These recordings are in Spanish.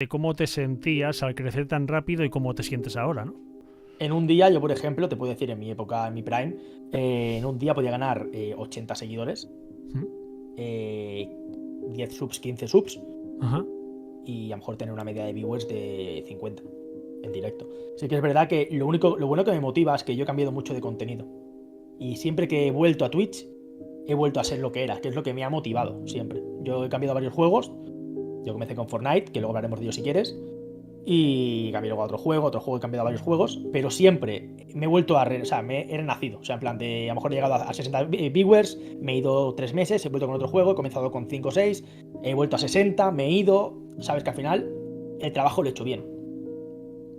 de cómo te sentías al crecer tan rápido y cómo te sientes ahora, ¿no? En un día, yo por ejemplo, te puedo decir en mi época, en mi prime, en un día podía ganar 80 seguidores, ¿Mm? 10 subs, 15 subs, Ajá. y a lo mejor tener una media de viewers de 50 en directo. Sí que es verdad que lo bueno que me motiva es que yo he cambiado mucho de contenido. Y siempre que he vuelto a Twitch, he vuelto a ser lo que era, que es lo que me ha motivado siempre. Yo he cambiado varios juegos. Yo comencé con Fortnite, que luego hablaremos de ello si quieres. Y cambié luego a otro juego, he cambiado a varios juegos. Pero siempre me he vuelto o sea, me he renacido. O sea, en plan de, a lo mejor he llegado a 60 viewers, me he ido 3 meses, he vuelto con otro juego, he comenzado con 5 o 6, he vuelto a 60, me he ido. Sabes que al final el trabajo lo he hecho bien.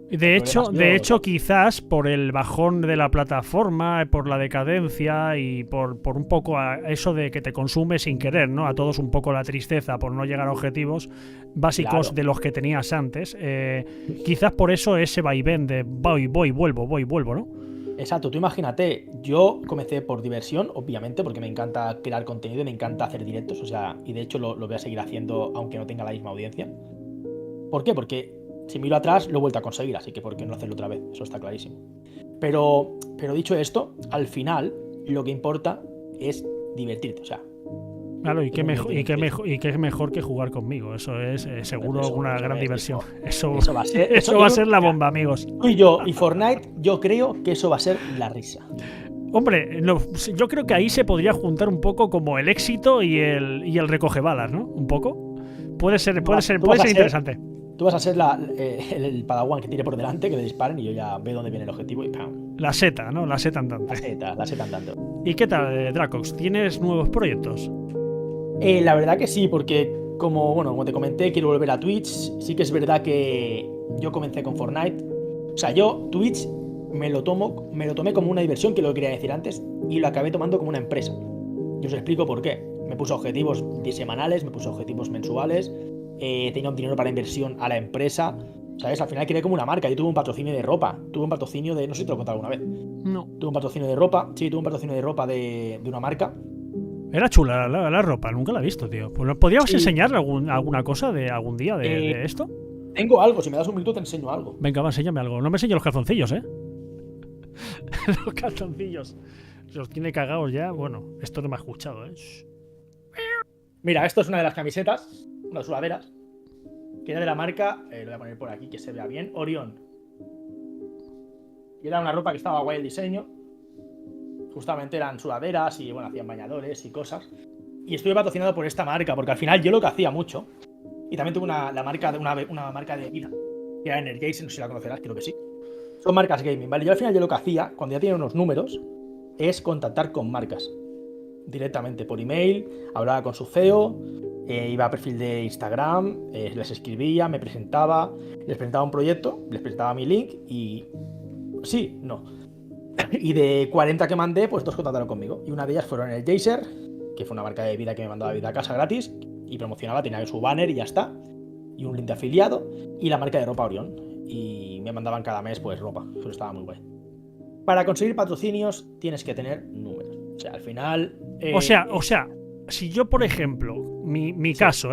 De hecho, quizás por el bajón de la plataforma, por la decadencia y por un poco a eso de que te consume sin querer, ¿no? A todos un poco la tristeza por no llegar a objetivos básicos, claro, de los que tenías antes. Quizás por eso ese vaivén de voy, vuelvo, ¿no? Exacto, tú imagínate, yo comencé por diversión, obviamente, porque me encanta crear contenido y me encanta hacer directos, o sea, y de hecho lo voy a seguir haciendo aunque no tenga la misma audiencia. ¿Por qué? Porque si miro atrás lo he vuelto a conseguir, así que ¿por qué no hacerlo otra vez? Eso está clarísimo. Pero dicho esto, al final lo que importa es divertirte, o sea. Claro, y qué mejor que jugar conmigo. Eso es seguro una gran diversión. Eso va a ser la bomba, amigos. Tú y yo y Fortnite, yo creo que eso va a ser la risa. Hombre, yo creo que ahí se podría juntar un poco como el éxito y el recoge balas, ¿no? Un poco. Puede ser interesante. Tú vas a ser el padawan que tire por delante, que le disparen y yo ya veo dónde viene el objetivo y ¡pam! La seta, ¿no? La seta andante. La seta andante. ¿Y qué tal, Dracox? ¿Tienes nuevos proyectos? La verdad que sí, porque como te comenté, quiero volver a Twitch. Sí que es verdad que yo comencé con Fortnite. O sea, yo Twitch me lo tomé como una diversión, que lo quería decir antes, y lo acabé tomando como una empresa. Yo os explico por qué. Me puse objetivos semanales, me puse objetivos mensuales, tenía un dinero para inversión a la empresa, ¿sabes? Al final quería como una marca. Yo tuve un patrocinio de ropa, tuve un patrocinio de... No sé si te lo he contado alguna vez. No. Tuve un patrocinio de ropa, sí, tuve un patrocinio de ropa de una marca. Era chula la ropa, nunca la he visto, tío. Pues ¿podríamos enseñarle alguna cosa de algún día de esto? Tengo algo, si me das un minuto te enseño algo. Venga, va, enséñame algo. No me enseñes los calzoncillos, ¿eh? Los calzoncillos. Los tiene cagados ya. Bueno, esto no me ha escuchado, ¿eh? Mira, esto es una de las camisetas, unas sudaderas, que era de la marca, lo voy a poner por aquí que se vea bien, Orión. Y era una ropa que estaba guay el diseño. Justamente eran sudaderas y bueno, hacían bañadores y cosas. Y estuve patrocinado por esta marca, porque al final yo lo que hacía mucho, y también tuve una marca de bebida, que era Energizer, no sé si la conocerás, creo que sí. Son marcas gaming, ¿vale? Yo al final lo que hacía, cuando ya tenía unos números, es contactar con marcas directamente por email, hablaba con su CEO, iba a perfil de Instagram, les escribía, me presentaba, les presentaba un proyecto, les presentaba mi link y... Sí, no. Y de 40 que mandé, pues 2 contactaron conmigo. Y una de ellas fueron el Jaser, que fue una marca de bebida que me mandaba bebida a casa gratis y promocionaba, tenía su banner y ya está. Y un link de afiliado. Y la marca de ropa Orión. Y me mandaban cada mes pues ropa. Eso estaba muy guay. Para conseguir patrocinios tienes que tener números. O sea, al final... O sea, si yo, por ejemplo, mi caso,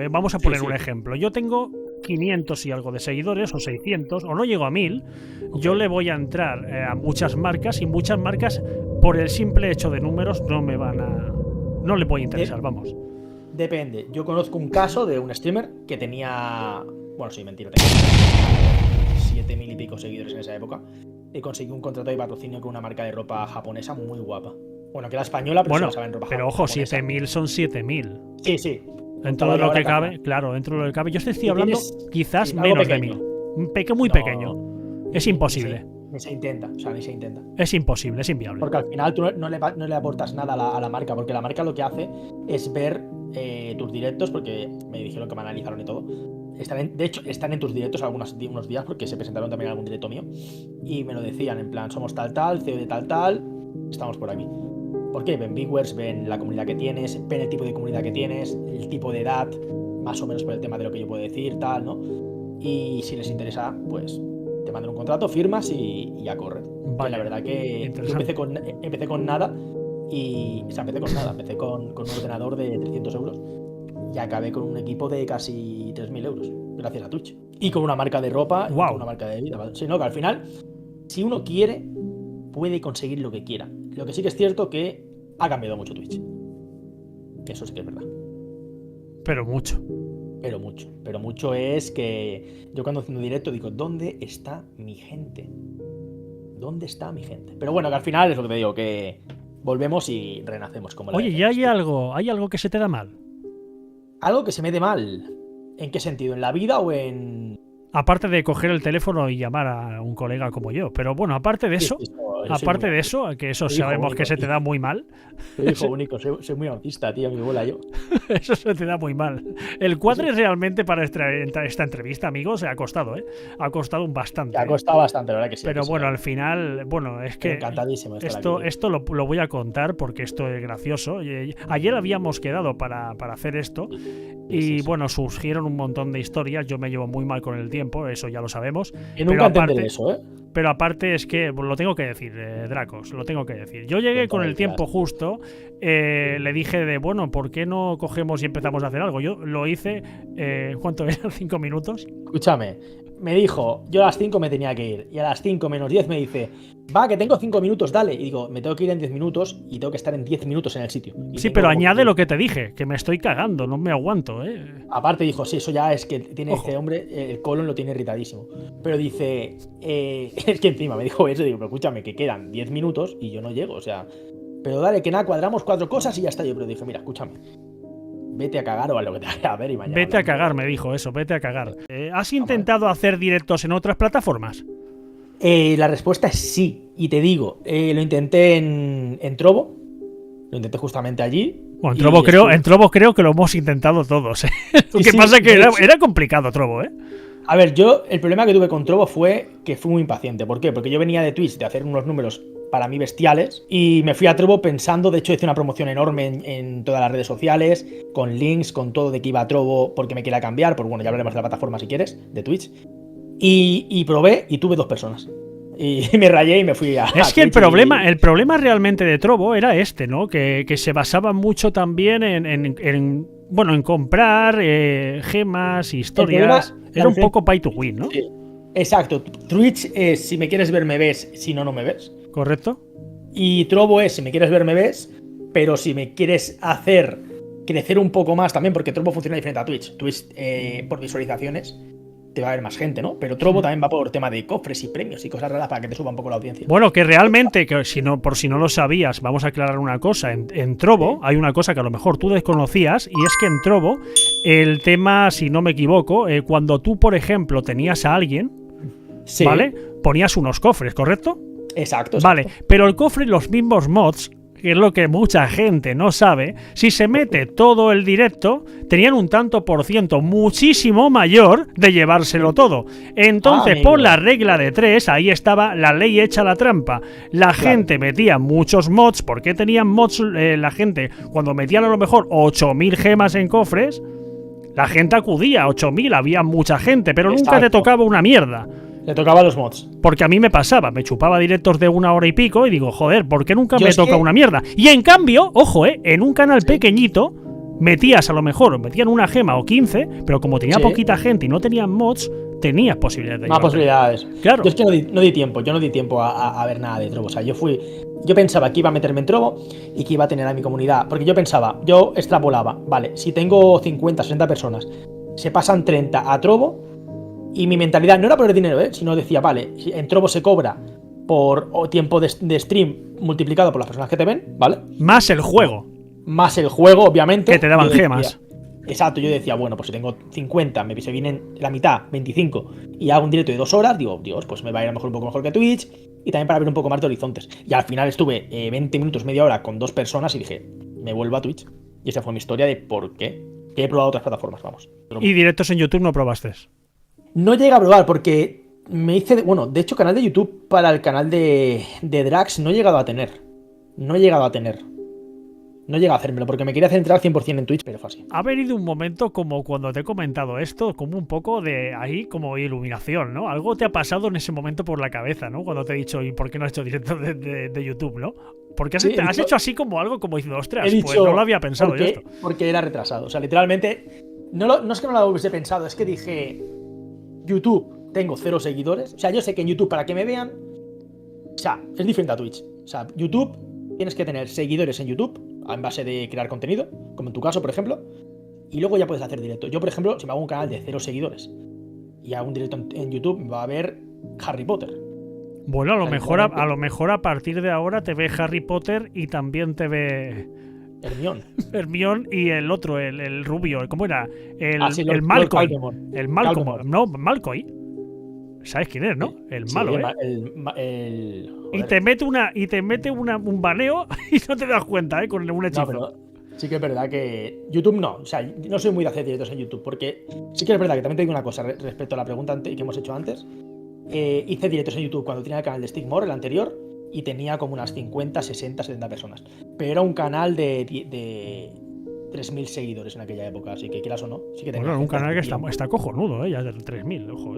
vamos a poner un ejemplo. Yo tengo 500 y algo de seguidores, o 600, o no llego a 1000, yo le voy a entrar a muchas marcas, y muchas marcas, por el simple hecho de números, no le voy a interesar, vamos. Depende. Yo conozco un caso de un streamer que tenía... Bueno, sí, mentira, tenía 7000 y pico seguidores en esa época, y consiguió un contrato de patrocinio con una marca de ropa japonesa muy guapa. Bueno, que era española, pero se basaba en ropa japonesa. Pero ojo, 7000 son 7000. Sí. Dentro de lo que cabe, claro, dentro de lo que cabe. Yo estoy hablando quizás menos de 1000. Muy pequeño. Es imposible. Ni se intenta. Es imposible, es inviable. Porque al final tú no le aportas nada a la marca, porque la marca lo que hace es ver tus directos, porque me dijeron que me analizaron y todo. De hecho, están en tus directos unos días, porque se presentaron también en algún directo mío. Y me lo decían, en plan, somos tal, CEO de tal, estamos por aquí. ¿Por qué? Ven viewers, ven la comunidad que tienes, ven el tipo de comunidad que tienes, el tipo de edad, más o menos por el tema de lo que yo puedo decir, tal, ¿no? Y si les interesa, pues te mandan un contrato, firmas y a correr. Vale. La verdad que yo empecé con nada y... O sea, empecé con un ordenador de 300 euros y acabé con un equipo de casi 3000 euros. gracias a Twitch. Y con una marca de ropa, y Wow. con una marca de vida. Sí, no, que al final, si uno quiere, puede conseguir lo que quiera. Lo que sí que es cierto que ha cambiado mucho Twitch. Eso sí que es verdad. Pero mucho. Pero mucho es que yo cuando haciendo directo digo, ¿dónde está mi gente? ¿Dónde está mi gente? Pero bueno, que al final es lo que te digo, que volvemos y renacemos como la Oye, ¿y hay algo que se te da mal? Algo que se me dé mal. ¿En qué sentido? ¿En la vida o en...? Aparte de coger el teléfono y llamar a un colega como yo. Pero bueno, aparte de eso, que eso Soy hijo sabemos que único, se te tío. da muy mal. Soy hijo único, soy muy autista, tío, mi abuela yo. Eso se te da muy mal. El cuadre realmente para esta entrevista, amigos, ha costado, ¿eh? Ha costado bastante. Ha costado bastante, la verdad que sí. Pero que bueno, sí. al final, bueno, es que Encantadísimo de estar aquí. esto lo voy a contar porque esto es gracioso. Ayer habíamos quedado para hacer esto y bueno, surgieron un montón de historias. Yo me llevo muy mal con el tiempo, eso ya lo sabemos. Y nunca entenderé eso, ¿eh? Pero aparte es que, lo tengo que decir, Dracos, lo tengo que decir. Yo llegué con el tiempo justo, le dije de, bueno, ¿por qué no cogemos y empezamos a hacer algo? Yo lo hice, ¿cuánto eran? ¿5 minutos? Escúchame, me dijo, yo a las 5 me tenía que ir, y a las 5 menos 10 me dice, va, que tengo 5 minutos, dale. Y digo, me tengo que ir en 10 minutos y tengo que estar en 10 minutos en el sitio. Sí, pero añade lo que te dije, que me estoy cagando, no me aguanto, ¿eh? Aparte dijo, sí, eso ya es que tiene este hombre, el colon lo tiene irritadísimo. Pero dice, es que encima me dijo eso, digo, pero escúchame, que quedan 10 minutos y yo no llego, o sea, pero dale, que nada, cuadramos 4 cosas y ya está. Yo pero dije, mira, escúchame, vete a cagar o a lo que te vaya a ver y mañana. Vete a cagar, me dijo eso, vete a cagar. ¿Has intentado hacer directos en otras plataformas? La respuesta es sí, y te digo, lo intenté en Trovo, lo intenté justamente allí. Bueno, en Trovo creo que lo hemos intentado todos. Lo que pasa es que era complicado Trovo, ¿eh? A ver, el problema que tuve con Trovo fue que fui muy impaciente. ¿Por qué? Porque yo venía de Twitch de hacer unos números para mí bestiales y me fui a Trovo pensando, de hecho hice una promoción enorme en todas las redes sociales, con links, con todo de que iba a Trovo porque me quería cambiar, pues bueno, ya hablaremos de la plataforma si quieres, de Twitch. Y probé y tuve 2 personas. Y me rayé y me fui a... Es que el problema realmente de Trovo era este, ¿no? Que se basaba mucho también en comprar gemas, historias. Era un poco pay to win, ¿no? Sí. Exacto. Twitch es si me quieres ver me ves, si no, no me ves. ¿Correcto? Y Trovo es si me quieres ver me ves, pero si me quieres hacer crecer un poco más también, porque Trovo funciona diferente a Twitch. Twitch por visualizaciones te va a ver más gente, ¿no? Pero Trovo también va por tema de cofres y premios y cosas raras para que te suba un poco la audiencia. Bueno, que realmente, por si no lo sabías, vamos a aclarar una cosa. En Trovo hay una cosa que a lo mejor tú desconocías, y es que en Trovo el tema, si no me equivoco, cuando tú, por ejemplo, tenías a alguien, sí, ¿vale? Ponías unos cofres, ¿correcto? Exacto. Vale, pero el cofre y los mismos mods, que es lo que mucha gente no sabe, si se mete todo el directo, tenían un tanto por ciento muchísimo mayor de llevárselo todo. Entonces, por la regla de 3, ahí estaba la ley hecha la trampa. La gente metía muchos mods. ¿Por qué tenían mods la gente? Cuando metían a lo mejor 8.000 gemas en cofres, la gente acudía, 8.000, había mucha gente, pero nunca te tocaba una mierda. Le tocaba los mods. Porque a mí me pasaba, me chupaba directos de 1 hora y pico y digo, joder, ¿por qué nunca me toca una mierda? Y en cambio, ojo, en un canal pequeñito, metían una gema o 15, pero como tenía poquita gente y no tenían mods, tenías posibilidades de más posibilidades. Claro. Yo es que no di tiempo a ver nada de Trovo. O sea, yo pensaba que iba a meterme en Trovo y que iba a tener a mi comunidad. Porque yo extrapolaba, vale, si tengo 50, 60 personas, se pasan 30 a Trovo. Y mi mentalidad no era poner dinero, sino decía, vale, en Trovo se cobra por tiempo de stream multiplicado por las personas que te ven, ¿vale? Más el juego. Más el juego, obviamente. Que te daban gemas. Exacto, yo decía, bueno, pues si tengo 50, se vienen la mitad, 25, y hago un directo de 2 horas, digo, Dios, pues me va a ir a lo mejor un poco mejor que Twitch, y también para ver un poco más de horizontes. Y al final estuve 20 minutos, media hora con 2 personas y dije, me vuelvo a Twitch. Y esa fue mi historia de por qué. Que he probado otras plataformas, vamos. ¿Y directos en YouTube no probaste? No llegué a probar porque me hice... de hecho, canal de YouTube para el canal de Drax no he llegado a tener. No he llegado a hacérmelo porque me quería centrar 100% en Twitch, pero fue así. Ha venido un momento como cuando te he comentado esto, como un poco de ahí, como iluminación, ¿no? Algo te ha pasado en ese momento por la cabeza, ¿no? Cuando te he dicho, ¿y por qué no has hecho directo de YouTube, no? Porque has hecho así como algo como diciendo, ostras, pues no lo había pensado yo esto. Porque era retrasado. O sea, literalmente No es que no lo hubiese pensado, es que dije, YouTube, tengo 0 seguidores. O sea, yo sé que en YouTube, para que me vean, o sea, es diferente a Twitch. O sea, YouTube, tienes que tener seguidores en YouTube, en base de crear contenido, como en tu caso, por ejemplo, y luego ya puedes hacer directo. Yo, por ejemplo, si me hago un canal de 0 seguidores y hago un directo en YouTube, me va a ver Harry Potter. Bueno, a lo mejor a partir de ahora te ve Harry Potter y también te ve Hermione y el otro, el rubio, ¿cómo era? El Malcoy. El Malcolm, no, Malcoy. ¿Sabes quién es, no? El malo, y te mete un baneo y no te das cuenta, con un hechizo. No, pero sí que es verdad que YouTube no. O sea, no soy muy de hacer directos en YouTube, porque sí que es verdad que también te digo una cosa respecto a la pregunta que hemos hecho antes. Hice directos en YouTube cuando tenía el canal de Stigmore, el anterior, y tenía como unas 50, 60, 70 personas. Pero era un canal de 3.000 seguidores en aquella época, así que quieras o no. Sí que tenía un canal que está cojonudo, ya de 3.000, ojo,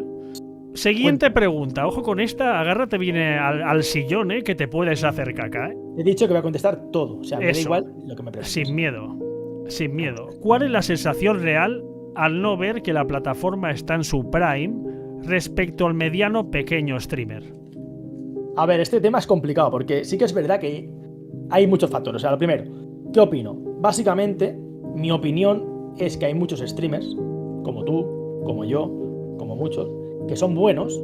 Siguiente pregunta, ojo con esta, agárrate bien al sillón, que te puedes hacer caca, He dicho que voy a contestar todo, o sea, me da igual lo que me preguntes. Sin miedo. ¿Cuál es la sensación real al no ver que la plataforma está en su prime respecto al mediano pequeño streamer? A ver, este tema es complicado porque sí que es verdad que hay muchos factores. O sea, lo primero, ¿qué opino? Básicamente, mi opinión es que hay muchos streamers, como tú, como yo, como muchos, que son buenos,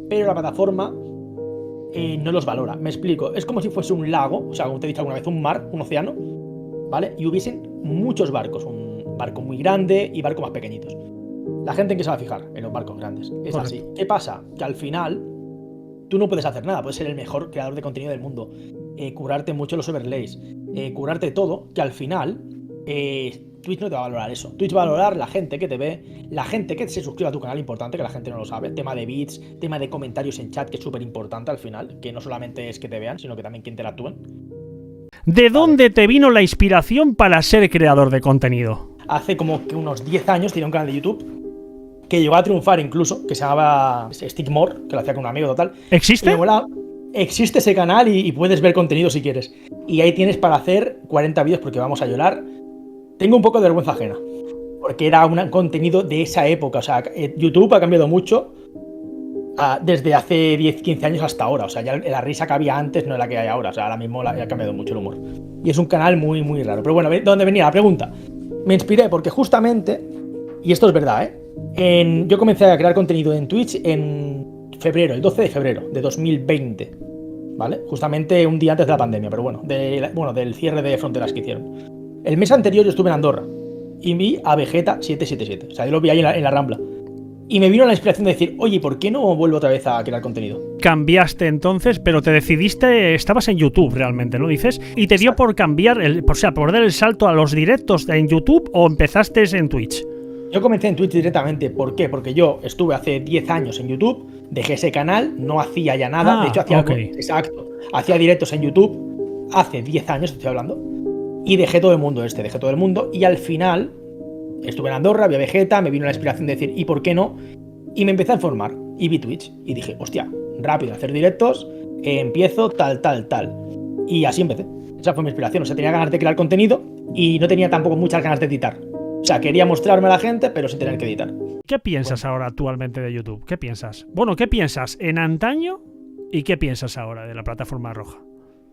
pero la plataforma no los valora. Me explico, es como si fuese un lago, o sea, como te he dicho alguna vez, un mar, un océano, ¿vale? Y hubiesen muchos barcos, un barco muy grande y barcos más pequeñitos. La gente en qué se va a fijar, en los barcos grandes. Es así. ¿Qué pasa? Que al final tú no puedes hacer nada, puedes ser el mejor creador de contenido del mundo, curarte mucho los overlays, curarte todo, que al final Twitch no te va a valorar eso. Twitch va a valorar la gente que te ve, la gente que se suscribe a tu canal, importante, que la gente no lo sabe, tema de bits, tema de comentarios en chat, que es súper importante al final, que no solamente es que te vean, sino que también que interactúen. ¿De dónde te vino la inspiración para ser creador de contenido? Hace como que unos 10 años tenía un canal de YouTube que llegó a triunfar incluso, que se llamaba Stigmore, que lo hacía con un amigo total. ¿Existe? Existe ese canal y puedes ver contenido si quieres. Y ahí tienes para hacer 40 vídeos porque vamos a llorar. Tengo un poco de vergüenza ajena, porque era un contenido de esa época. O sea, YouTube ha cambiado mucho desde hace 10, 15 años hasta ahora. O sea, ya la risa que había antes no es la que hay ahora. O sea, ahora mismo ha cambiado mucho el humor. Y es un canal muy, muy raro. Pero bueno, ¿de dónde venía la pregunta? Me inspiré porque justamente, y esto es verdad, yo comencé a crear contenido en Twitch en febrero, el 12 de febrero de 2020, ¿vale? Justamente un día antes de la pandemia, pero bueno, del cierre de fronteras que hicieron. El mes anterior yo estuve en Andorra y vi a Vegeta 777, o sea, yo lo vi ahí en la Rambla. Y me vino la inspiración de decir, oye, ¿por qué no vuelvo otra vez a crear contenido? Cambiaste entonces, pero te decidiste, estabas en YouTube realmente, ¿no? Dices, y te dio por cambiar, por dar el salto a los directos en YouTube o empezaste en Twitch. Yo comencé en Twitch directamente, ¿por qué? Porque yo estuve hace 10 años en YouTube, dejé ese canal, no hacía ya nada, de hecho hacía directos en YouTube hace 10 años, estoy hablando, y dejé todo el mundo, y al final estuve en Andorra, vi a Vegeta, me vino la inspiración de decir, ¿y por qué no? Y me empecé a informar, y vi Twitch, y dije, hostia, rápido, hacer directos, empiezo tal, y así empecé. Esa fue mi inspiración, o sea, tenía ganas de crear contenido, y no tenía tampoco muchas ganas de editar. O sea, quería mostrarme a la gente, pero sin tener que editar. ¿Qué piensas ahora actualmente de YouTube? ¿Qué piensas? Bueno, ¿qué piensas en antaño y qué piensas ahora de la plataforma roja?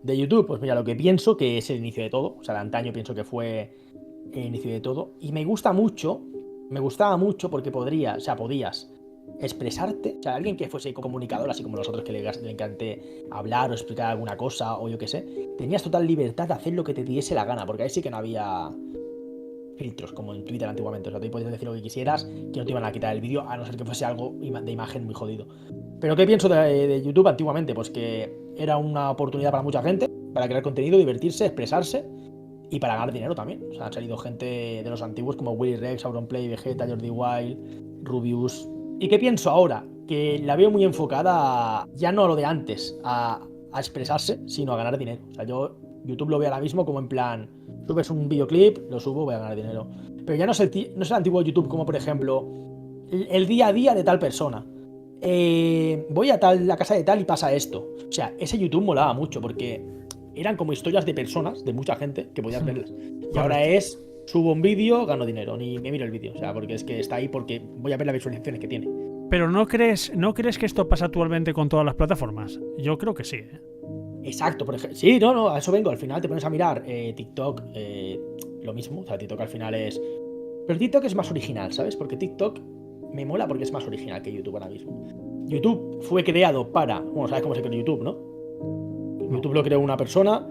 De YouTube, pues mira, lo que pienso que es el inicio de todo. O sea, de antaño pienso que fue el inicio de todo. Y me gustaba mucho porque podías expresarte. O sea, alguien que fuese comunicador, así como los otros que le encante hablar o explicar alguna cosa o yo qué sé, tenías total libertad de hacer lo que te diese la gana, porque ahí sí que no había filtros como en Twitter antiguamente. O sea, tú podías decir lo que quisieras, que no te iban a quitar el vídeo, a no ser que fuese algo de imagen muy jodido. Pero ¿qué pienso de YouTube antiguamente? Pues que era una oportunidad para mucha gente, para crear contenido, divertirse, expresarse y para ganar dinero también. O sea, han salido gente de los antiguos como Willy Rex, Auronplay, Vegeta, Jordi Wild, Rubius. ¿Y qué pienso ahora? Que la veo muy enfocada ya no a lo de antes, a expresarse, sino a ganar dinero. O sea, yo YouTube lo veo ahora mismo como en plan, subes un videoclip, lo subo, voy a ganar dinero. Pero ya no es el antiguo YouTube como, por ejemplo, el día a día de tal persona. Voy a la casa de tal y pasa esto. O sea, ese YouTube molaba mucho porque eran como historias de personas, de mucha gente, que podías verlas. Y ahora es subo un vídeo, gano dinero, ni me miro el vídeo. O sea, porque es que está ahí porque voy a ver las visualizaciones que tiene. Pero ¿no crees que esto pasa actualmente con todas las plataformas? Yo creo que sí, ¿eh? Exacto, por ejemplo. Sí, no, a eso vengo. Al final te pones a mirar TikTok, lo mismo. O sea, TikTok al final es. Pero TikTok es más original, ¿sabes? Porque TikTok me mola porque es más original que YouTube ahora mismo. YouTube fue creado para. Bueno, sabes cómo se creó YouTube, ¿no? YouTube lo creó una persona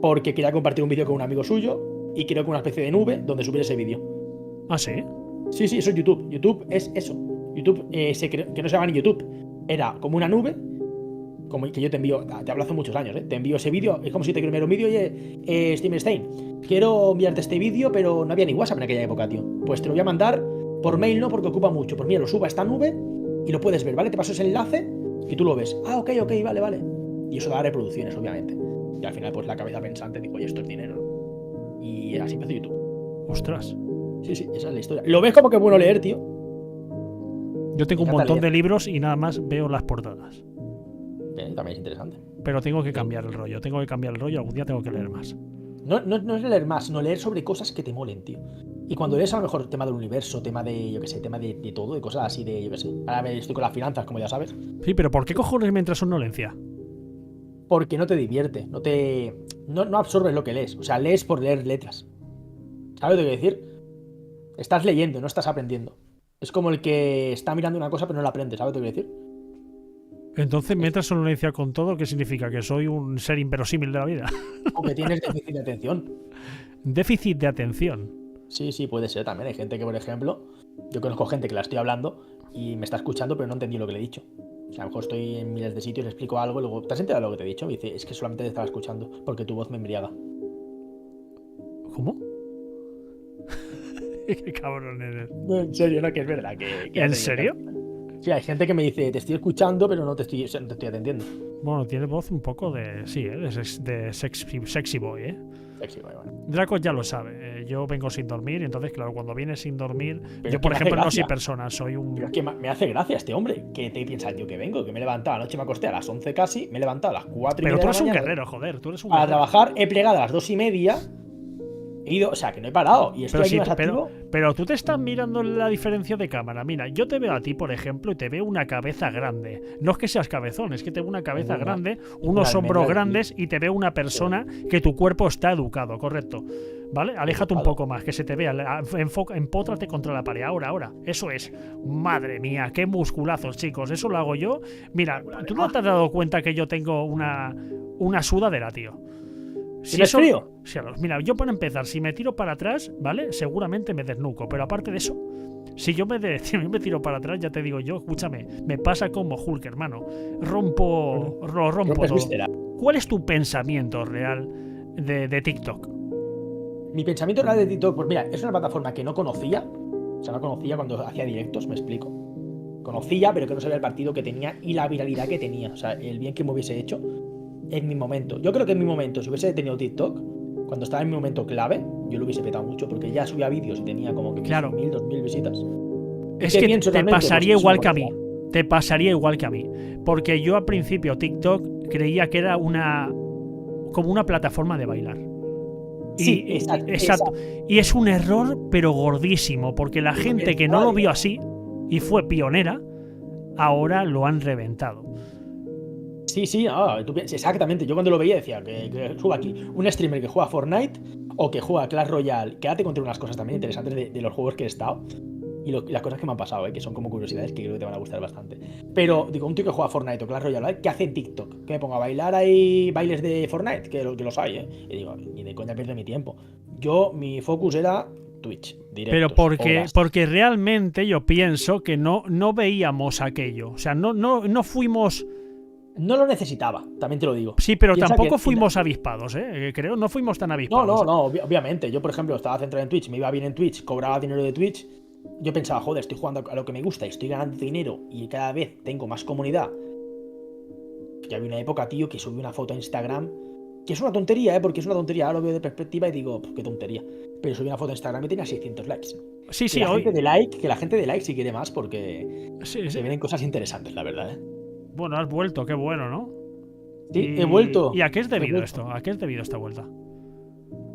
porque quería compartir un vídeo con un amigo suyo y creó como una especie de nube donde subir ese vídeo. ¿Ah, sí? Sí, eso es YouTube. YouTube es eso. YouTube se creó, que no se llama ni YouTube. Era como una nube. Como que yo te envío, te hablo hace muchos años, ¿eh? Te envío ese vídeo, es como si te quiero enviar un vídeo, oye, Steven Stein, quiero enviarte este vídeo, pero no había ni WhatsApp en aquella época, tío. Pues te lo voy a mandar por mail, no, porque ocupa mucho. Pues mira, lo subo a esta nube y lo puedes ver, ¿vale? Te paso ese enlace y tú lo ves. Ah, ok, vale. Y eso da reproducciones, obviamente. Y al final, pues la cabeza pensante dijo, oye, esto es dinero, ¿no? Y así empezó YouTube. Ostras. Sí, esa es la historia. Lo ves como que es bueno leer, tío. Yo tengo un montón de libros y nada más veo las portadas. También es interesante. Pero tengo que cambiar el rollo. Algún día tengo que leer más. No es leer más, sino leer sobre cosas que te molen, tío. Y cuando lees a lo mejor tema del universo, tema de, yo qué sé, tema de todo, de cosas así de, yo qué sé. Ahora estoy con las finanzas, como ya sabes. Sí, pero ¿por qué cojones me entra somnolencia? Porque no te divierte, no absorbes lo que lees. O sea, lees por leer letras. ¿Sabes lo que quiero decir? Estás leyendo, no estás aprendiendo. Es como el que está mirando una cosa pero no la aprende, ¿sabes lo que quiero decir? Entonces me entra somnolencia con todo, ¿qué significa? ¿Que soy un ser inverosímil de la vida? O que tienes déficit de atención. Déficit de atención. Sí, puede ser también. Hay gente que, por ejemplo, yo conozco gente que la estoy hablando y me está escuchando pero no entendí lo que le he dicho. O sea, a lo mejor estoy en miles de sitios, le explico algo y luego, ¿te has enterado de lo que te he dicho? Me dice, es que solamente te estaba escuchando porque tu voz me embriaga. ¿Cómo? Qué cabrón eres. No, en serio, no, que es verdad. ¿En serio? Sí, hay gente que me dice, te estoy escuchando, pero no te estoy atendiendo. Bueno, tiene voz un poco de. Sí, de sexy boy, ¿eh? Sexy boy, bueno. Draco ya lo sabe. Yo vengo sin dormir, y entonces, claro, cuando vienes sin dormir. Pero yo, por ejemplo, no soy persona, soy un. Pero es que me hace gracia este hombre. ¿Qué te piensa el tío que vengo? Que me he levantado anoche, me acosté a las 11 casi, me he levantado a las 4 y media. Pero tú de eres la un mañana, guerrero, joder. Tú eres un para guerrero. trabajar, he plegado a las 2 y media. He ido, o sea, que no he parado. Y estoy aquí más activo. Pero tú te estás mirando la diferencia de cámara. Mira, yo te veo a ti, por ejemplo, y te veo una cabeza grande. No es que seas cabezón, es que te veo una cabeza grande, unos hombros grandes y te veo una persona que tu cuerpo está educado, correcto. ¿Vale? Aléjate un poco más, que se te vea. Empótrate contra la pared. Ahora. Eso es. Madre mía, qué musculazos, chicos. Eso lo hago yo. Mira, ¿tú no te has dado cuenta que yo tengo una sudadera, tío? Si es frío. Mira, yo para empezar, si me tiro para atrás, ¿vale? Seguramente me desnuco. Pero aparte de eso, si yo me tiro para atrás, ya te digo yo, escúchame, me pasa como Hulk, hermano. Rompo todo. Víscera. ¿Cuál es tu pensamiento real de TikTok? Mi pensamiento real de TikTok, pues mira, es una plataforma que no conocía. O sea, no conocía cuando hacía directos, me explico. Conocía, pero que no sabía el partido que tenía y la viralidad que tenía. O sea, el bien que me hubiese hecho en mi momento. Yo creo que en mi momento, si hubiese tenido TikTok, cuando estaba en mi momento clave, yo lo hubiese petado mucho porque ya subía vídeos y tenía como que 1.000, 2.000 visitas. Es que te pasaría igual que a mí. Te pasaría igual que a mí. Porque yo al principio TikTok creía que era como una plataforma de bailar. Sí, exacto. Y es un error, pero gordísimo, porque la gente que no lo vio así y fue pionera, ahora lo han reventado. Sí, exactamente. Yo cuando lo veía decía que suba aquí un streamer que juega Fortnite o que juega Clash Royale, que ahora te conté unas cosas también interesantes de los juegos que he estado y las cosas que me han pasado, que son como curiosidades que creo que te van a gustar bastante. Pero digo, un tío que juega Fortnite o Clash Royale, ¿qué hace en TikTok? Que me ponga a bailar ahí bailes de Fortnite, que los hay, Y digo, ni de coña pierdo mi tiempo. Mi focus era Twitch, directos. Pero porque realmente yo pienso que no veíamos aquello. O sea, no fuimos... No lo necesitaba, también te lo digo. Sí, pero tampoco fuimos avispados, creo. No fuimos tan avispados. No, obviamente. Yo, por ejemplo, estaba centrado en Twitch, me iba bien en Twitch, cobraba dinero de Twitch. Yo pensaba, joder, estoy jugando a lo que me gusta y estoy ganando dinero y cada vez tengo más comunidad. Ya había una época, tío, que subí una foto a Instagram, que es una tontería, porque es una tontería. Ahora lo veo de perspectiva y digo, qué tontería. Pero subí una foto a Instagram y tenía 600 likes. Sí, que la gente de like si quiere más, porque se vienen cosas interesantes, la verdad, Bueno, has vuelto, qué bueno, ¿no? Sí, he vuelto. ¿Y a qué es debido esto? ¿A qué es debido esta vuelta?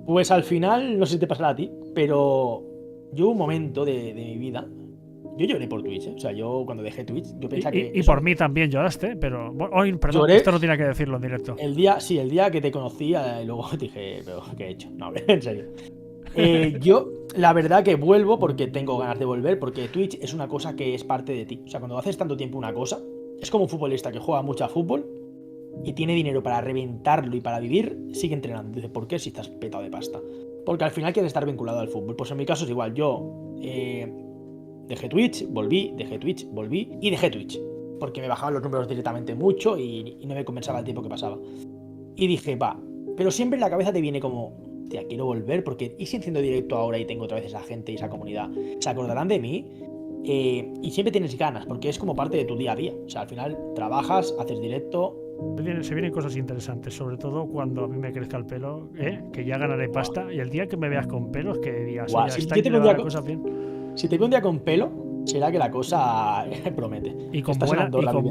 Pues al final, no sé si te pasará a ti, Pero yo hubo un momento de mi vida. Yo lloré por Twitch, ¿eh? O sea, yo cuando dejé Twitch, yo pensaba que. Y por mí también lloraste, pero. Hoy, perdón, lloré esto no tiene que decirlo en directo. el día que te conocí, y luego dije, ¿pero qué he hecho? No, en serio. Yo, la verdad que vuelvo porque tengo ganas de volver, porque Twitch es una cosa que es parte de ti. O sea, cuando haces tanto tiempo una cosa, es como un futbolista que juega mucho a fútbol y tiene dinero para reventarlo y para vivir, sigue entrenando. Dice, ¿por qué si estás petado de pasta? Porque al final quieres estar vinculado al fútbol. Pues en mi caso es igual. Yo dejé Twitch, volví, dejé Twitch, volví y dejé Twitch. Porque me bajaban los números directamente mucho y no me compensaba el tiempo que pasaba. Y dije, va. Pero siempre en la cabeza te viene como, tía, quiero volver porque ¿y si enciendo directo ahora y tengo otra vez esa gente y esa comunidad? ¿Se acordarán de mí? Y siempre tienes ganas porque es como parte de tu día a día. O sea, al final trabajas, haces directo. Se vienen cosas interesantes, sobre todo cuando a mí me crezca el pelo, que ya ganaré pasta. Y el día que me veas con pelos, que digas, Guau, oye, si está yo te veo un día cosa bien. Si te veo un día con pelo, será que la cosa promete. Y con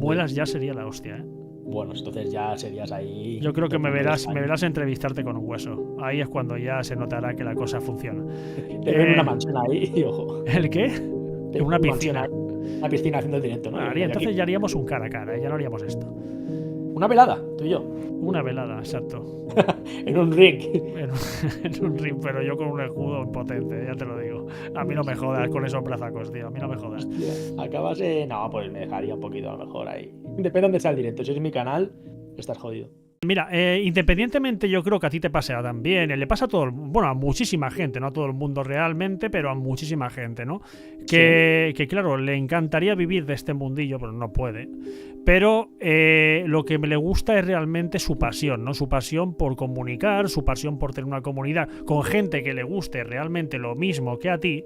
muelas ya sería la hostia, ¿eh? Bueno, entonces ya serías ahí. Yo creo que me verás entrevistarte con un hueso. Ahí es cuando ya se notará que la cosa funciona. Te veo en una mansión ahí, y ojo. ¿El qué? En una piscina. Una piscina haciendo directo, ¿no? Entonces ya haríamos un cara a cara, ya no haríamos esto. Una velada, tú y yo. Una velada, exacto. En un ring. En un ring, pero yo con un escudo potente, ya te lo digo. A mí no me jodas con esos brazacos, tío. A mí no me jodas. Acabas No, pues me dejaría un poquito a lo mejor ahí. Depende de dónde sea el directo. Si es mi canal, estás jodido. Mira, independientemente, yo creo que a ti te pasará también. Le pasa a a muchísima gente, no a todo el mundo realmente, pero a muchísima gente, ¿no? Que claro, le encantaría vivir de este mundillo, pero no puede. Pero lo que le gusta es realmente su pasión, ¿no? Su pasión por comunicar, su pasión por tener una comunidad con gente que le guste realmente lo mismo que a ti.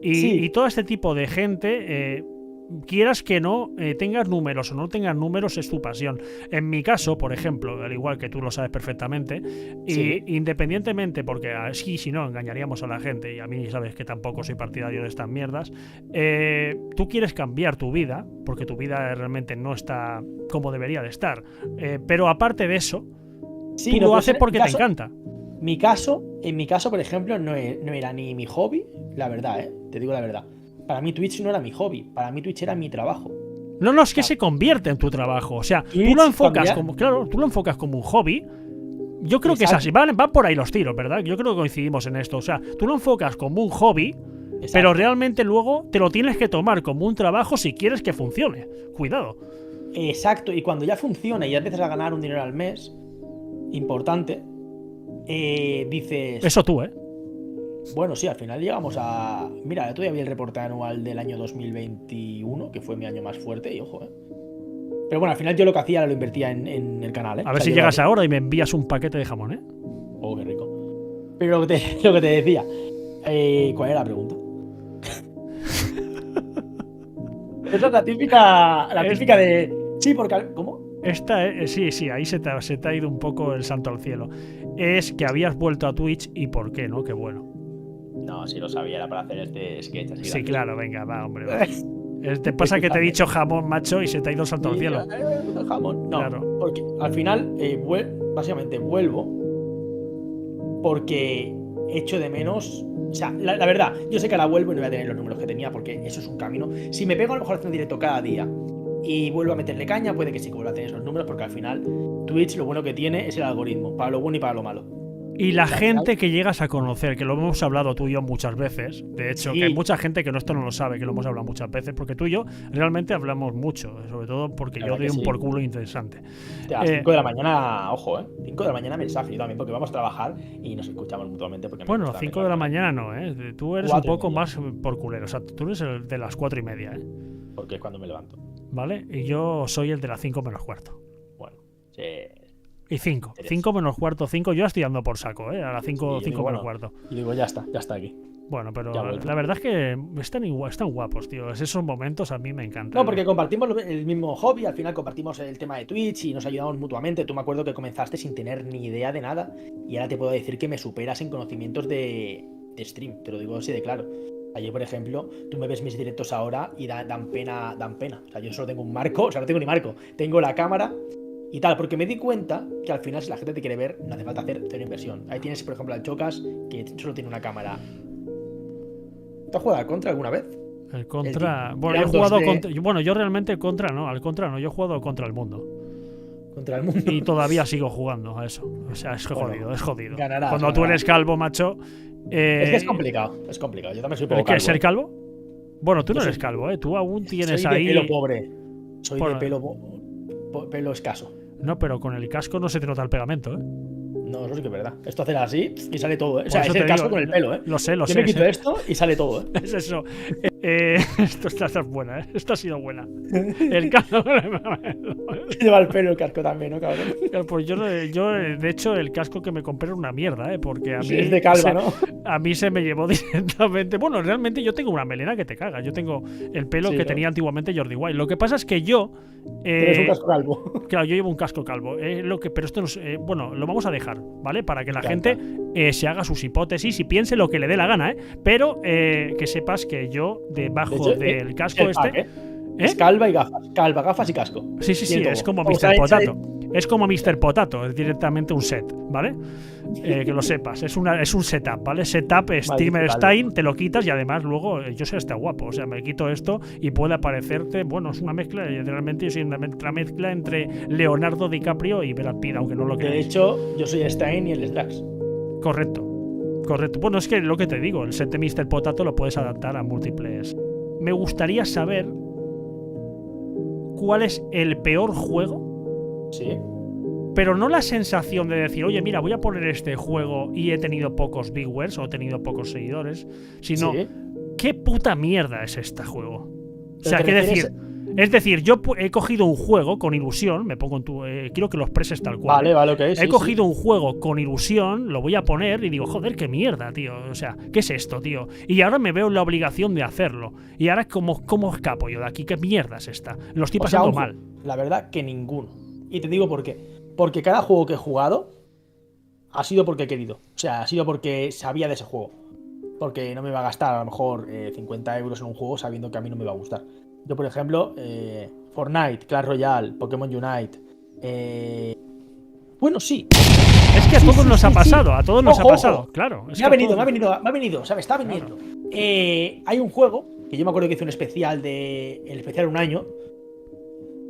Y todo este tipo de gente, quieras que no, tengas números o no tengas números, es tu pasión. En mi caso, por ejemplo, al igual que tú lo sabes perfectamente, y independientemente, porque así si no engañaríamos a la gente, y a mí sabes que tampoco soy partidario de estas mierdas, tú quieres cambiar tu vida, porque tu vida realmente no está como debería de estar, pero aparte de eso, tú lo haces porque te encanta. En mi caso, por ejemplo, no era ni mi hobby, la verdad, te digo la verdad. Para mí Twitch no era mi hobby, para mí Twitch era mi trabajo. No, es que se convierte en tu trabajo. O sea, Twitch, tú lo enfocas como un hobby. Yo creo que es así, van por ahí los tiros, ¿verdad? Yo creo que coincidimos en esto. O sea, tú lo enfocas como un hobby, pero realmente luego te lo tienes que tomar como un trabajo si quieres que funcione. Cuidado. Exacto, y cuando ya funciona y ya empiezas a ganar un dinero al mes, importante, dices... Eso tú, ¿eh? Bueno, sí, al final llegamos a... Mira, todavía vi el reporte anual del año 2021, que fue mi año más fuerte, y ojo, Pero bueno, al final yo lo que hacía era lo invertía en el canal, A ver si llegas ahora y me envías un paquete de jamón, Oh, qué rico. Pero lo que te decía, ¿cuál era la pregunta? Esa es la típica de... Sí, porque... ¿Cómo? Sí, ahí se te ha ido un poco el santo al cielo. Es que habías vuelto a Twitch y por qué, ¿no? Qué bueno. No, sí lo sabía, era para hacer este sketch así. Sí, claro, venga, va, hombre. Va. Te pasa que te he dicho jamón, macho, y se te ha ido el santo al cielo. Jamón, no, claro. Porque al final, básicamente vuelvo porque echo de menos... O sea, la verdad, yo sé que ahora vuelvo y no voy a tener los números que tenía porque eso es un camino. Si me pego a lo mejor haciendo directo cada día y vuelvo a meterle caña, puede que sí que vuelva a tener esos números porque al final Twitch lo bueno que tiene es el algoritmo, para lo bueno y para lo malo. Y la gente que llegas a conocer, que lo hemos hablado tú y yo muchas veces, de hecho, que hay mucha gente que esto no lo sabe, que lo hemos hablado muchas veces, porque tú y yo realmente hablamos mucho, sobre todo porque yo doy un por culo interesante. A las 5 de la mañana, ojo, 5 de la mañana mensaje, yo también, porque vamos a trabajar y nos escuchamos mutuamente. Bueno, 5 de la mañana no, tú eres un poco más por culero, o sea, tú eres el de las 4:30, porque es cuando me levanto. Vale, y yo soy el de las 5 menos cuarto. Bueno, sí. Y 5 menos cuarto, 5, yo estoy dando por saco, a las 5 menos cuarto. Y digo, ya está aquí. Bueno, pero la verdad es que están guapos, tío. Esos momentos a mí me encantan. No, porque compartimos el mismo hobby, al final compartimos el tema de Twitch y nos ayudamos mutuamente. Tú me acuerdo que comenzaste sin tener ni idea de nada y ahora te puedo decir que me superas en conocimientos de stream, te lo digo así de claro. Ayer, por ejemplo, tú me ves mis directos ahora y dan pena. O sea, yo solo tengo un marco, o sea, no tengo ni marco. Tengo la cámara y tal, porque me di cuenta que al final si la gente te quiere ver, no hace falta hacer inversión. Ahí tienes, por ejemplo, al Chocas, que solo tiene una cámara ¿Te has jugado al Contra alguna vez? El Contra. Bueno, era yo he un jugado 2D. contra. Bueno, yo realmente el Contra no, al Contra no, yo he jugado contra el mundo. Contra el mundo. Y todavía sigo jugando a eso. O sea, es Bueno, jodido, es jodido. ganarás, Cuando tú ganarás. eres calvo, macho. Es que es complicado. Es complicado. Yo también soy ¿Pero poco qué, calvo. ser calvo? Bueno, tú Yo no soy- eres calvo, ¿eh? Tú aún tienes soy de ahí. pelo pobre. Soy Bueno. de pelo escaso. No, pero con el casco no se te nota el pegamento, ¿eh? No, eso sí que es verdad. Esto hacer así y sale todo, ¿eh? O Por sea, eso es el te casco digo, con el pelo, ¿eh? Lo sé, Yo me quito sé. esto y sale todo, ¿eh? Es eso. Esta es buena, ¿eh? Esta ha sido buena. El casco. Lleva el pelo el casco también, ¿no, cabrón? Pues yo, de hecho, el casco que me compré era una mierda, ¿eh? Porque a mí. Es de calva, ¿no? A mí se me llevó directamente. Bueno, realmente yo tengo una melena que te caga. Yo tengo el pelo Sí, que ¿no? tenía antiguamente Jordi Wild. Lo que pasa es que yo. Tienes un casco calvo. Claro, yo llevo un casco calvo. Pero esto no es, bueno, lo vamos a dejar, ¿vale? Para que la Me gente encanta. se haga sus hipótesis y piense lo que le dé la gana, ¿eh? Pero que sepas que yo, debajo De hecho, del casco el pack, este. ¿eh? Es calva y gafas. Calva, gafas y casco. Sí, sí, sí, Tiene es todo. como O sea, Mr. Potato. Es como Mr. Potato, es directamente un set, ¿vale? Que lo sepas, es un setup, ¿vale? Setup Steamer Stein, te lo quitas y además luego yo sé está guapo, o sea, me quito esto y puede aparecerte, bueno, es una mezcla, realmente yo soy una mezcla entre Leonardo DiCaprio y Brad Pitt, aunque no lo De creáis. hecho, yo soy Stein y él es Drax. Correcto. Bueno, es que lo que te digo, el set de Mr. Potato lo puedes adaptar a múltiples. Me gustaría saber cuál es el peor juego. Sí. Pero no la sensación de decir, oye, mira, voy a poner este juego y he tenido pocos viewers o he tenido pocos seguidores, sino, Sí. ¿qué puta mierda es este juego? O sea, ¿te ¿qué refieres- decir? Es decir, yo he cogido un juego con ilusión, me pongo en tu. Quiero que lo expreses tal cual. Vale, ok. He cogido un juego con ilusión, lo voy a poner y digo, joder, qué mierda, tío. O sea, ¿qué es esto, tío? Y ahora me veo en la obligación de hacerlo. Y ahora, ¿cómo escapo yo de aquí? ¿Qué mierda es esta? Lo estoy pasando mal. La verdad que ninguno. Y te digo por qué. Porque cada juego que he jugado ha sido porque he querido. O sea, ha sido porque sabía de ese juego. Porque no me iba a gastar a lo mejor 50 euros en un juego sabiendo que a mí no me iba a gustar. Yo, por ejemplo, Fortnite, Clash Royale, Pokémon Unite. Bueno, sí. Es que a todos nos ha pasado, a todos nos ha Ojo, pasado, ojo. claro. Es Me ha que a venido, todos- o sea, me está viniendo. Hay un juego que yo me acuerdo que hice un especial el especial un año.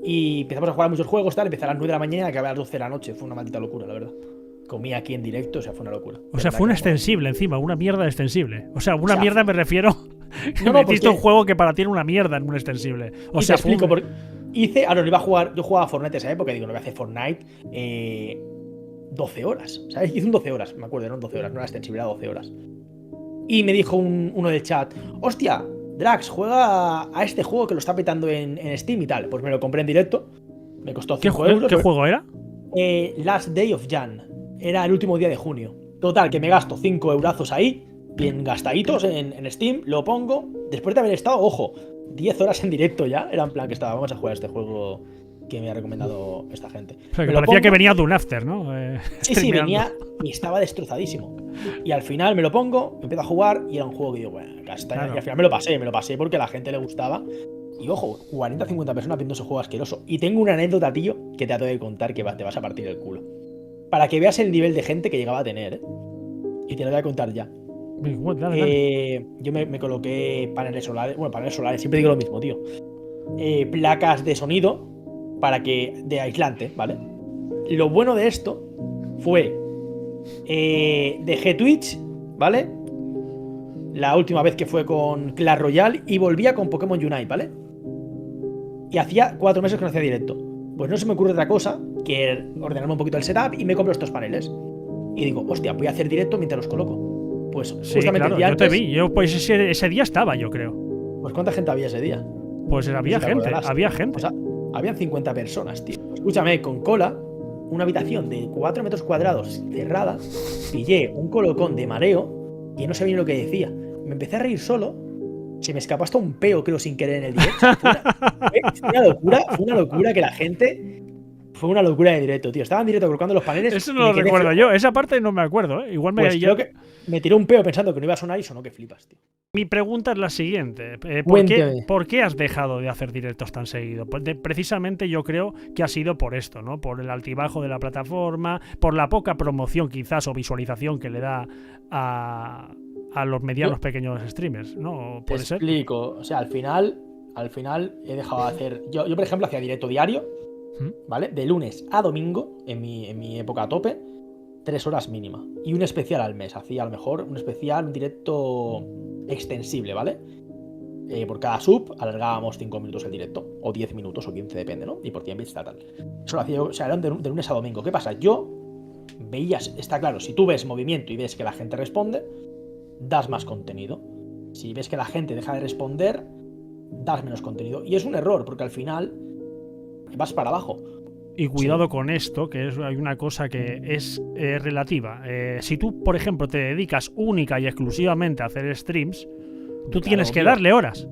Y empezamos a jugar a muchos juegos, tal. Empecé a las 9 de la mañana y acabé a las 12 de la noche. Fue una maldita locura, la verdad. Comí aquí en directo, o sea, fue una locura. O sea, fue un extensible encima, una mierda de extensible. O sea, una mierda me refiero. No, Metiste un porque- juego que para ti era una mierda en un extensible. O Y sea, te fue explico un- hice. Ahora no iba a jugar. Yo jugaba a Fortnite en esa época. Digo, no voy a hacer Fortnite 12 horas. ¿Sabes? Hice un 12 horas. Me acuerdo, eran 12 horas. No era extensible, era 12 horas. Y me dijo uno del chat: hostia, Drax, juega a este juego que lo está petando en Steam y tal. Pues me lo compré en directo. Me costó 5 euros. ¿Qué juego era? Last Day of Jan. Era el último día de junio. Total, que me gasto 5 eurazos ahí, bien gastaditos en Steam, lo pongo. Después de haber estado, ojo, 10 horas en directo ya. Era en plan que estaba, vamos a jugar este juego que me ha recomendado esta gente. O sea, que Me lo parecía que pongo. venía de un after, ¿no? Sí, terminando. venía y estaba destrozadísimo. Y al final me lo pongo, empiezo a jugar y era un juego que digo, bueno, gasta. Claro. Y al final me lo pasé porque a la gente le gustaba. Y ojo, 40-50 personas viendo ese juego asqueroso. Y tengo una anécdota, tío, que te tengo que contar que te vas a partir el culo. Para que veas el nivel de gente que llegaba a tener, ¿eh? Y te lo voy a contar ya. Dale. Yo me coloqué paneles solares. Bueno, paneles solares, siempre digo lo mismo, tío. Placas de sonido de aislante, ¿vale? Lo bueno de esto fue. Dejé Twitch, ¿vale? La última vez que fue con Clash Royale y volvía con Pokémon Unite, ¿vale? Y hacía 4 meses que no hacía directo. Pues no se me ocurre otra cosa que ordenarme un poquito el setup y me compro estos paneles. Y digo, hostia, voy a hacer directo mientras los coloco. Pues Sí, justamente claro, el día yo te antes, vi. Yo, pues ese día estaba, yo creo. Pues ¿cuánta gente había ese día? Pues había Si te gente, acordarás. había gente. O sea, habían 50 personas, tío. Escúchame, con cola, una habitación de 4 metros cuadrados cerrada, pillé un colocón de mareo y no sabía ni lo que decía. Me empecé a reír solo, se me escapó hasta un peo, creo, sin querer en el directo. Fue una locura que la gente... Fue una locura de directo, tío. Estaba en directo colocando los paneles. Eso y no me lo quedé recuerdo flojo. yo. Esa parte no me acuerdo, ¿eh? Igual me. Pues creo que me tiró un peo pensando que no iba a sonar y sonó que flipas, tío. Mi pregunta es la siguiente. Cuénteme. ¿Por qué has dejado de hacer directos tan seguido? Precisamente yo creo que ha sido por esto, ¿no? Por el altibajo de la plataforma, por la poca promoción quizás o visualización que le da a los medianos pequeños streamers, ¿no? ¿Puede ser? Te explico. O sea, al final he dejado de hacer. Yo por ejemplo, hacía directo diario, ¿vale? De lunes a domingo, en mi época a tope, 3 horas mínima. Y un especial al mes. Hacía a lo mejor un directo extensible, ¿vale? Por cada sub alargábamos 5 minutos el directo, o 10 minutos, o 15, depende, ¿no? Y por tiempo está tal. Eso lo hacía yo, o sea, eran de lunes a domingo. ¿Qué pasa? Yo veías, está claro, si tú ves movimiento y ves que la gente responde, das más contenido. Si ves que la gente deja de responder, das menos contenido. Y es un error, porque al final vas para abajo. Y cuidado con esto, que hay una cosa que es relativa. Si tú, por ejemplo, te dedicas única y exclusivamente a hacer streams, tú tienes que darle horas.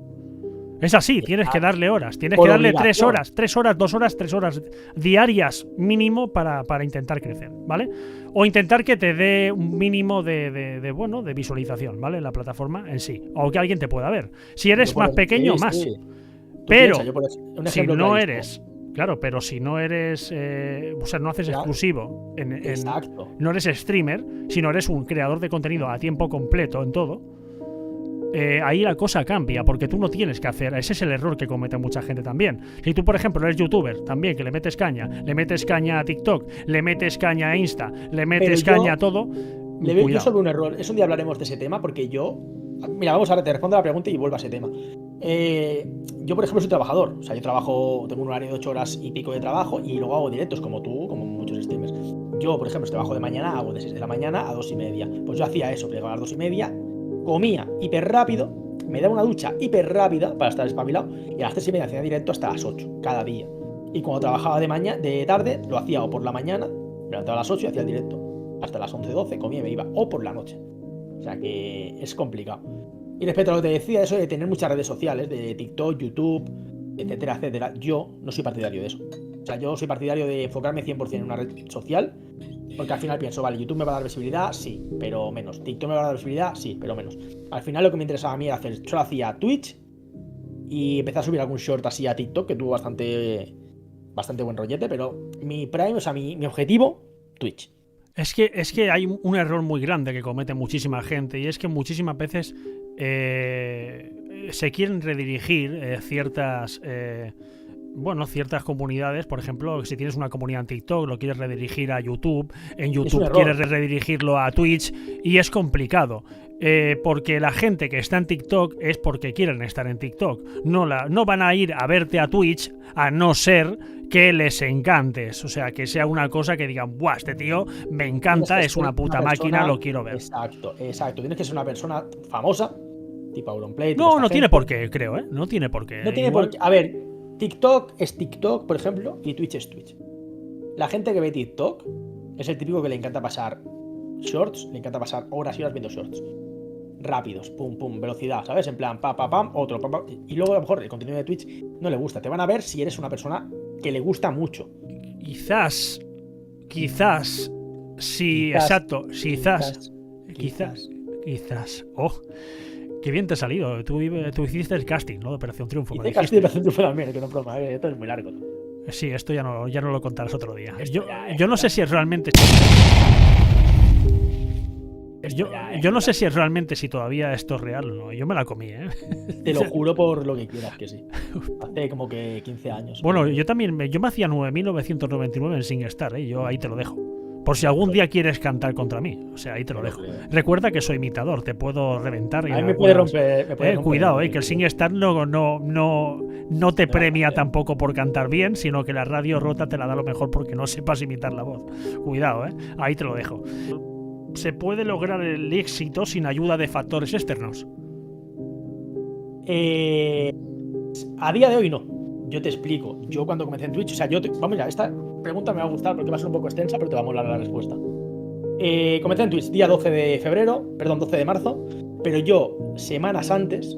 Es así, tienes que darle horas. Tienes que darle 3 horas, 2 horas, 3 horas diarias mínimo para intentar crecer, ¿vale? O intentar que te dé un mínimo de visualización, ¿vale? En la plataforma en sí. O que alguien te pueda ver. Si eres más pequeño, más. Pero si no eres... Claro, pero si no eres... o sea, no haces exclusivo. No eres streamer, sino eres un creador de contenido a tiempo completo en todo. Ahí la cosa cambia, porque tú no tienes que hacer. Ese es el error que comete mucha gente también. Si tú, por ejemplo, eres youtuber también, que le metes caña a TikTok, le metes caña a Insta, le metes caña a todo. Le veo yo solo un error. Es un día hablaremos de ese tema, porque yo... Mira, vamos a ver, te respondo a la pregunta y vuelvo a ese tema. Yo, por ejemplo, soy trabajador. O sea, yo tengo un horario de 8 horas y pico de trabajo y luego hago directos, como tú, como muchos streamers. Yo, por ejemplo, si trabajo de mañana, hago de 6 de la mañana a 2:30. Pues yo hacía eso, llegaba a las 2:30, comía hiper rápido, me daba una ducha hiper rápida para estar espabilado y a las 3:30 hacía directo hasta las 8 cada día. Y cuando trabajaba de tarde, lo hacía o por la mañana, me levantaba a las 8 y hacía el directo hasta las 11, 12, comía y me iba, o por la noche. O sea que es complicado. Y respecto a lo que te decía, eso de tener muchas redes sociales, de TikTok, YouTube, etcétera, etcétera, yo no soy partidario de eso. O sea, yo soy partidario de enfocarme 100% en una red social, porque al final pienso, vale, YouTube me va a dar visibilidad, sí, pero menos. TikTok me va a dar visibilidad, sí, pero menos. Al final lo que me interesaba a mí era hacer, solo hacía Twitch y empecé a subir algún short así a TikTok, que tuvo bastante buen rollete, pero mi prime, o sea, mi objetivo, Twitch. Es que hay un error muy grande que comete muchísima gente, y es que muchísimas veces se quieren redirigir ciertas comunidades. Por ejemplo, si tienes una comunidad en TikTok, lo quieres redirigir a YouTube, en YouTube quieres redirigirlo a Twitch, y es complicado. Porque la gente que está en TikTok es porque quieren estar en TikTok. No van a ir a verte a Twitch a no ser que les encantes. O sea, que sea una cosa que digan, ¡buah, este tío me encanta, es una puta máquina, lo quiero ver! Exacto. Tienes que ser una persona famosa, tipo Auronplay. No tiene por qué, creo, ¿eh? No tiene por qué. No tiene por qué. A ver, TikTok es TikTok, por ejemplo, y Twitch es Twitch. La gente que ve TikTok es el típico que le encanta pasar shorts, le encanta pasar horas y horas viendo shorts. Rápidos, pum, pum, velocidad, ¿sabes? En plan, pam, otro, pam. Y luego a lo mejor el contenido de Twitch no le gusta. Te van a ver si eres una persona que le gusta mucho. Quizás, sí, exacto, quizás. Oh, qué bien te ha salido. Tú hiciste el casting, ¿no? De Operación Triunfo. Hice el casting de Operación Triunfo también, que no es broma, esto es muy largo. Sí, esto ya no lo contarás otro día. Yo no sé si es realmente... Yo no sé si es realmente, si todavía esto es real o no. Yo me la comí, ¿eh? Te lo juro por lo que quieras que sí. Hace como que 15 años. Bueno, yo me hacía 9.999 en SingStar, ¿eh? Yo ahí te lo dejo. Por si algún día quieres cantar contra mí. O sea, ahí te lo dejo. Recuerda que soy imitador, te puedo reventar. A mí me puede romper. Cuidado, que el SingStar no te premia tampoco por cantar bien, sino que la radio rota te la da lo mejor porque no sepas imitar la voz. Cuidado, ahí te lo dejo. ¿Se puede lograr el éxito sin ayuda de factores externos? A día de hoy no. Yo te explico. Yo cuando comencé en Twitch, o sea, vamos, mira, esta pregunta me va a gustar porque va a ser un poco extensa, pero te va a molar la respuesta. Comencé en Twitch día 12 de marzo, pero yo, semanas antes,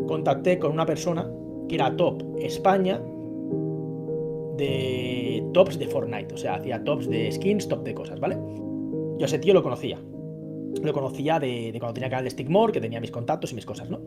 contacté con una persona que era top España de tops de Fortnite. O sea, hacía tops de skins, top de cosas, ¿vale? Yo a ese tío lo conocía. Lo conocía de cuando tenía canal de Stickmore, que tenía mis contactos y mis cosas, ¿no?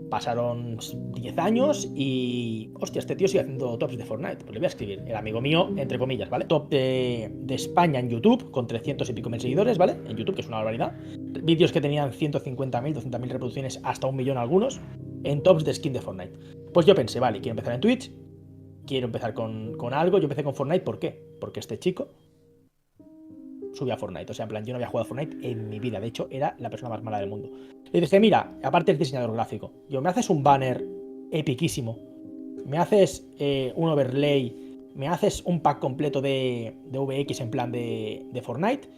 Pasaron 10 años y... Hostia, este tío sigue haciendo tops de Fortnite. Pues le voy a escribir. Era amigo mío, entre comillas, ¿vale? Top de España en YouTube, con 300 y pico mil seguidores, ¿vale? En YouTube, que es una barbaridad. vídeos que tenían 150.000, 200.000 reproducciones, hasta 1.000.000 algunos, en tops de skin de Fortnite. Pues yo pensé, vale, quiero empezar en Twitch, quiero empezar con algo. Yo empecé con Fortnite, ¿por qué? Porque este chico subía a Fortnite. O sea, en plan, yo no había jugado a Fortnite en mi vida. De hecho, era la persona más mala del mundo. Le dije, mira, aparte del diseñador gráfico, me haces un banner epiquísimo, me haces un overlay, me haces un pack completo de VX en plan de Fortnite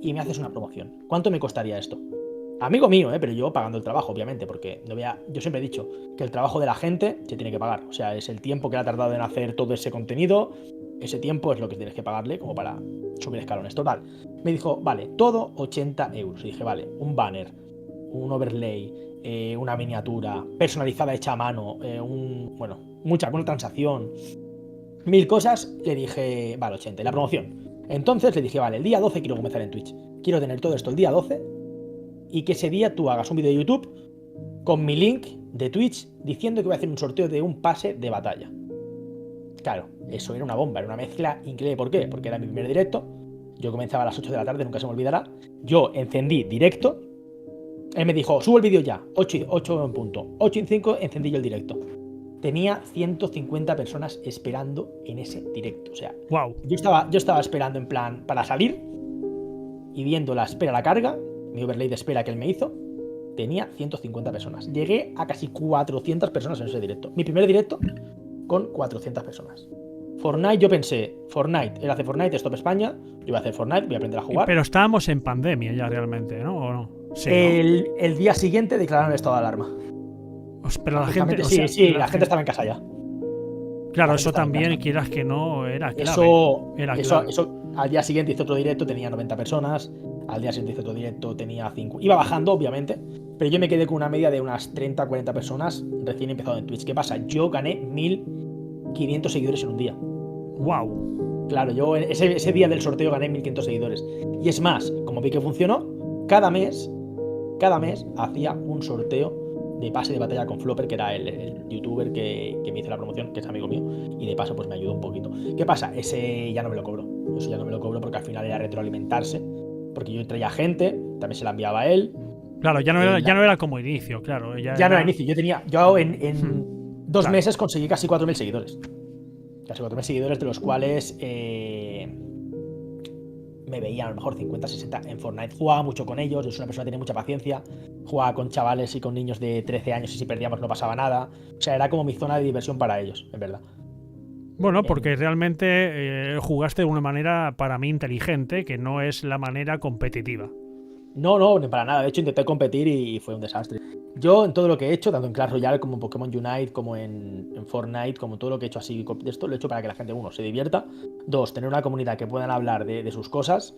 y me haces una promoción. ¿Cuánto me costaría esto? Amigo mío, pero yo pagando el trabajo, obviamente, porque yo siempre he dicho que el trabajo de la gente se tiene que pagar. O sea, es el tiempo que ha tardado en hacer todo ese contenido. Ese tiempo es lo que tienes que pagarle como para subir escalones. Total. Me dijo, vale, todo 80 euros. Y dije, vale, un banner, un overlay, una miniatura personalizada hecha a mano, mucha transacción, 1000 cosas. Le dije, vale, 80. Y la promoción. Entonces le dije, vale, el día 12 quiero comenzar en Twitch. Quiero tener todo esto el día 12 y que ese día tú hagas un vídeo de YouTube con mi link de Twitch diciendo que voy a hacer un sorteo de un pase de batalla. Claro, eso era una bomba, era una mezcla increíble. ¿Por qué? Porque era mi primer directo. Yo comenzaba a las 8 de la tarde, nunca se me olvidará. Yo encendí directo. Él me dijo, subo el vídeo ya, 8 en punto. 8 y 5 encendí yo el directo. Tenía 150 personas esperando en ese directo. O sea, wow. Yo estaba esperando en plan para salir y viendo la espera, la carga, mi overlay de espera que él me hizo, tenía 150 personas. Llegué a casi 400 personas en ese directo. Mi primer directo con 400 personas. Fortnite, yo pensé, él hace Fortnite, Stop España, yo voy a hacer Fortnite, voy a aprender a jugar. Pero estábamos en pandemia ya realmente, ¿no? ¿O no? Sí, el día siguiente declararon el estado de alarma. Pero la gente... La gente estaba en casa ya. Claro, eso también, quieras que no, era clave. Eso, al día siguiente hice otro directo, tenía 90 personas. Al día siguiente hice otro directo, tenía 5. Iba bajando, obviamente, pero yo me quedé con una media de unas 30, 40 personas recién empezado en Twitch. ¿Qué pasa? Yo gané 1.500 seguidores en un día. ¡Wow! Claro, yo ese día del sorteo gané 1.500 seguidores. Y es más, como vi que funcionó, cada mes hacía un sorteo de pase de batalla con Flopper, que era el youtuber que me hizo la promoción, que es amigo mío, y de paso pues me ayudó un poquito. ¿Qué pasa? Ese ya no me lo cobro. Eso ya no me lo cobro porque al final era retroalimentarse, porque yo traía gente, también se la enviaba a él. Claro, ya no era como inicio, claro. Ya no era inicio. Yo en 2 meses conseguí casi 4.000 seguidores. Casi 4.000 seguidores, de los cuales me veían a lo mejor 50, 60 en Fortnite. Jugaba mucho con ellos, yo soy una persona que tiene mucha paciencia. Jugaba con chavales y con niños de 13 años y si perdíamos no pasaba nada. O sea, era como mi zona de diversión para ellos, en verdad. Bueno, porque realmente jugaste de una manera para mí inteligente, que no es la manera competitiva. No, ni para nada. De hecho, intenté competir y fue un desastre. Yo, en todo lo que he hecho, tanto en Clash Royale como en Pokémon Unite, como en Fortnite, como todo lo que he hecho así de esto, lo he hecho para que la gente, 1, se divierta, 2, tener una comunidad que puedan hablar de sus cosas,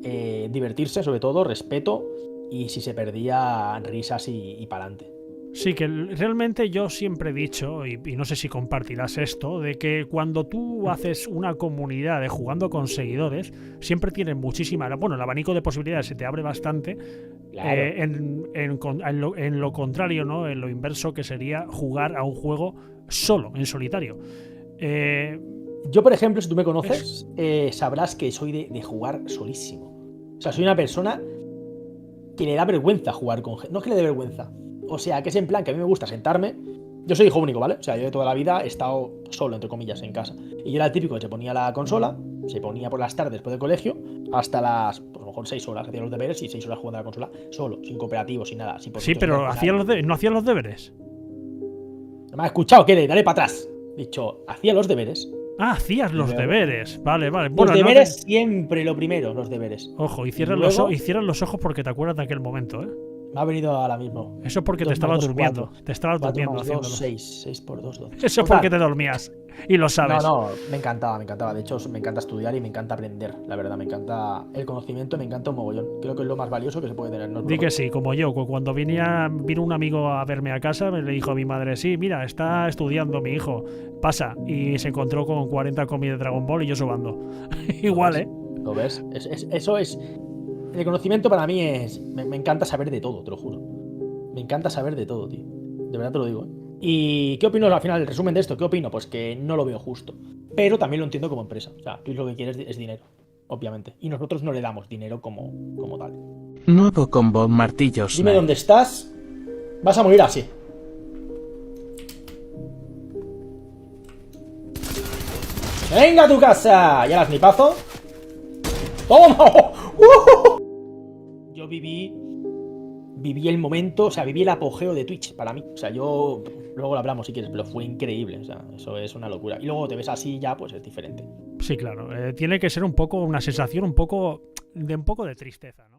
divertirse, sobre todo, respeto, y si se perdía, risas y pa'lante. Sí, que realmente yo siempre he dicho, y no sé si compartirás esto, de que cuando tú haces una comunidad de jugando con seguidores, siempre tienes muchísima... Bueno, el abanico de posibilidades se te abre bastante. Claro. En lo contrario, ¿no? En lo inverso, que sería jugar a un juego solo, en solitario. Yo, por ejemplo, si tú me conoces, sabrás que soy de jugar solísimo. O sea, soy una persona que le da vergüenza jugar con gente. No es que le dé vergüenza. O sea, que es en plan que a mí me gusta sentarme. Yo soy hijo único, ¿vale? O sea, yo de toda la vida he estado solo, entre comillas, en casa. Y yo era el típico que se ponía la consola, se ponía por las tardes después del colegio, hasta las, pues, a lo mejor 6 horas, hacía los deberes y 6 horas jugando a la consola, solo, sin cooperativo, sin nada. Sin sí, pero ¿no hacías los deberes? ¿No me has escuchado? ¿Qué? Dale para atrás. Dicho, hacía los deberes. Ah, hacías los deberes. Vale. Bueno, los deberes siempre lo primero, los deberes. Ojo, y cierras los ojos porque te acuerdas de aquel momento, ¿eh? Me ha venido ahora mismo. Eso es porque te estabas durmiendo. Te estabas durmiendo haciéndolo. 6 por 2, 12. Eso es porque te dormías. Y lo sabes. No, me encantaba. De hecho, me encanta estudiar y me encanta aprender. La verdad, me encanta el conocimiento, me encanta un mogollón. Creo que es lo más valioso que se puede tener. Di que sí, como yo. Cuando vino un amigo a verme a casa, le dijo a mi madre, sí, mira, está estudiando mi hijo. Pasa. Y se encontró con 40 cómics de Dragon Ball y yo sobando. Igual, ¿eh? ¿Lo ves? Eso es... El conocimiento para mí es... Me encanta saber de todo, te lo juro. Me encanta saber de todo, tío. De verdad te lo digo, ¿eh? ¿Y qué opino al final? El resumen de esto, ¿qué opino? Pues que no lo veo justo. Pero también lo entiendo como empresa. O sea, tú lo que quieres es dinero. obviamente. Y nosotros no le damos dinero como tal. Nuevo combo martillos. Dime dónde estás. Vas a morir así. ¡Venga a tu casa! ¿Ya las snipazo? ¡Toma! Yo viví el momento, o sea, viví el apogeo de Twitch para mí. O sea, yo... Luego lo hablamos si quieres, pero fue increíble. O sea, eso es una locura. Y luego te ves así ya, pues es diferente. Sí, claro. Tiene que ser un poco una sensación un poco de tristeza, ¿no?